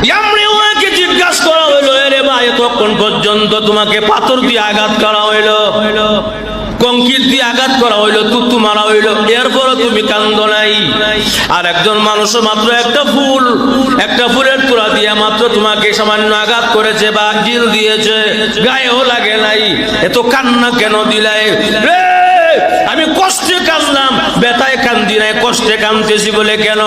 ইয়ামরিওয়াকে জিজ্ঞাসা করা হইলো, এরে ভাই তখন পর্যন্ত তোমাকে পাথর দিয়ে আঘাত করা হইলো, কংক্রিট দিয়ে আঘাত করা হইলো, তুতু মারা হইলো, এরপরও তুমি কান্দো নাই। আর একজন মানুষ মাত্র একটা ফুলের তোড়া দিয়ে মাত্র তোমাকে সামান্য আঘাত করেছে বা জিল দিয়েছে, গায়েও লাগে নাই, এত কান্না কেন দিলাই? আমি কষ্টে কাঁদলাম, ব্যথায় কান্দি নাই, কষ্টে কাঁদতেছি বলে কেন?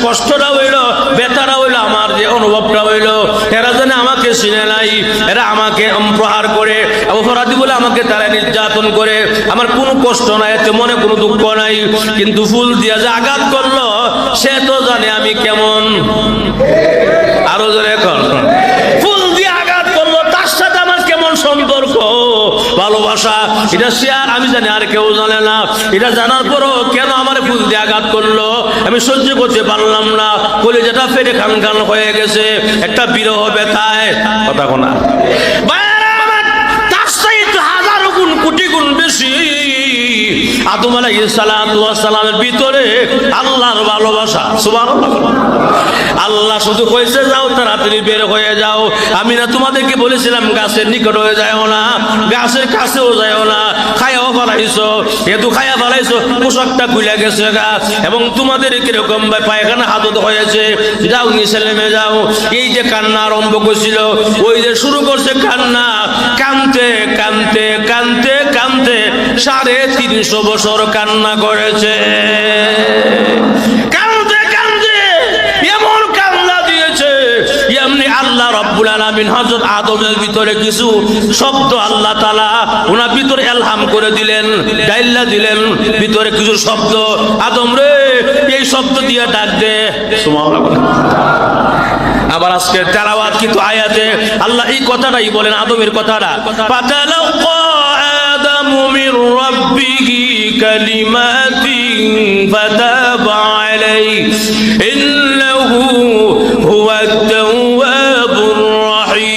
কষ্টটা হইলো, ব্যথাটা হইলো আমার যে অনুভবটা হইলো, এরা যেন আমাকে চিনে নাই, এরা আমাকে প্রহার করে, অপরাধী বলে আমাকে তারা নির্যাতন করে, আমার কোনো কষ্ট নাই, এতে মনে কোনো দুঃখ নাই, কিন্তু ফুল দিয়া যে আঘাত করলো সে তো জানে আমি কেমন। আরো জোরে এখন, ফুল দিয়ে আঘাত করলো তার সাথে আমার কেমন সম্পর্ক, ভালোবাসা, এটা সে আর আমি জানি, আর কেউ জানে না। এটা জানার পরও কেন আমার ফুল দিয়ে আঘাত করলো আমি সহ্য করতে পারলাম না, কলিজাটা ফেটে খান খান হয়ে গেছে, একটা বিরহ ব্যথায়। কথা কোনা তার চাইতে হাজারো গুণ কোটি গুণ বেশি আদম আলাইহিস সালামের ভিতরে আল্লাহর ভালোবাসা। সুবহানাল্লাহ। আল্লাহ শুধু কইছে যাও তাড়াতাড়ি বের হয়ে যাও, আমি না তোমাদেরকে বলেছিলাম গাছের নিকট হয়ে যাও না, গাছের কাছেও যাও না, খায়াও ফেলাইছো, এত খায়া ফেলাইছো পোশাকটা খুলে গেছে গাছ, এবং তোমাদের কিরকম পায়খানা হাতত হয়েছে, যাও নিচে নেমে যাও। এই যে কান্না আরম্ভ করছিল, ওই যে শুরু করছে কান্না, কানতে কানতে কানতে কানতে 350 বছর কান্না করেছে, কানতে কানতে এমন কান্না দিয়েছে। এমনি আল্লাহ রাব্বুল আলামিন হযরত আদমের ভিতরে কিছু শব্দ আল্লাহ তাআলা ওনার ভিতরে ইলহাম করে দিলেন, ডাইল্লা দিলেন ভিতরে কিছু শব্দ, আদম রে এই শব্দ দিয়ে ডাক দে। সুবহানাল্লাহ। আবার আজকে তেলাওয়াত কিন্তু আয়াতে আল্লাহ এই কথাটাই বলেন, আদমের কথাটা, ফাতালাক্কা আদামু মির রাব্বিহি কালিমাতিন ফাতাবা আলাইহি ইন্নাহু হুয়াত তাওয়াবুর রাহিম।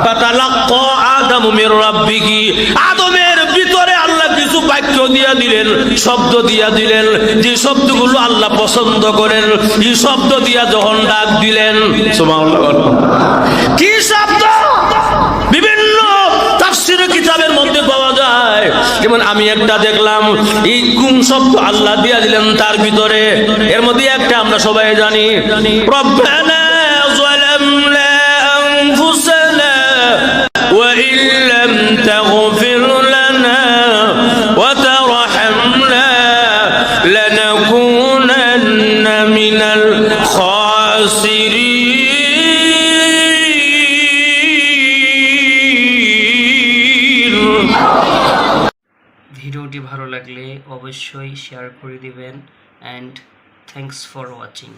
ফাতালাক্কা আদামু মির রাব্বিহি, আদমের ভিতরে আল্লাহ কিছু বাক্য দিয়া দিলেন, শব্দ দিয়া দিলেন, যে শব্দগুলো আল্লাহ পছন্দ করেন, এই শব্দ দিয়া যখন ডাক দিলেন। সুবহানাল্লাহ। কি শব্দ? বিভিন্ন তাফসীর কিতাবের মধ্যে পাওয়া যায়। যেমন আমি একটা দেখলাম, এই কোন শব্দ আল্লাহ দিয়া দিলেন তার ভিতরে, এর মধ্যে একটা আমরা সবাই জানি, রব্বানা যালামনা আনফুসানা ওয়া ইল্লাম তাগফির লানা ওয়া তারহামনা লানাকুনান্না মিনাল খাসিরিন। ভিডিওটি ভালো লাগলে অবশ্যই শেয়ার করে দিবেন, অ্যান্ড থ্যাঙ্কস ফর ওয়াচিং।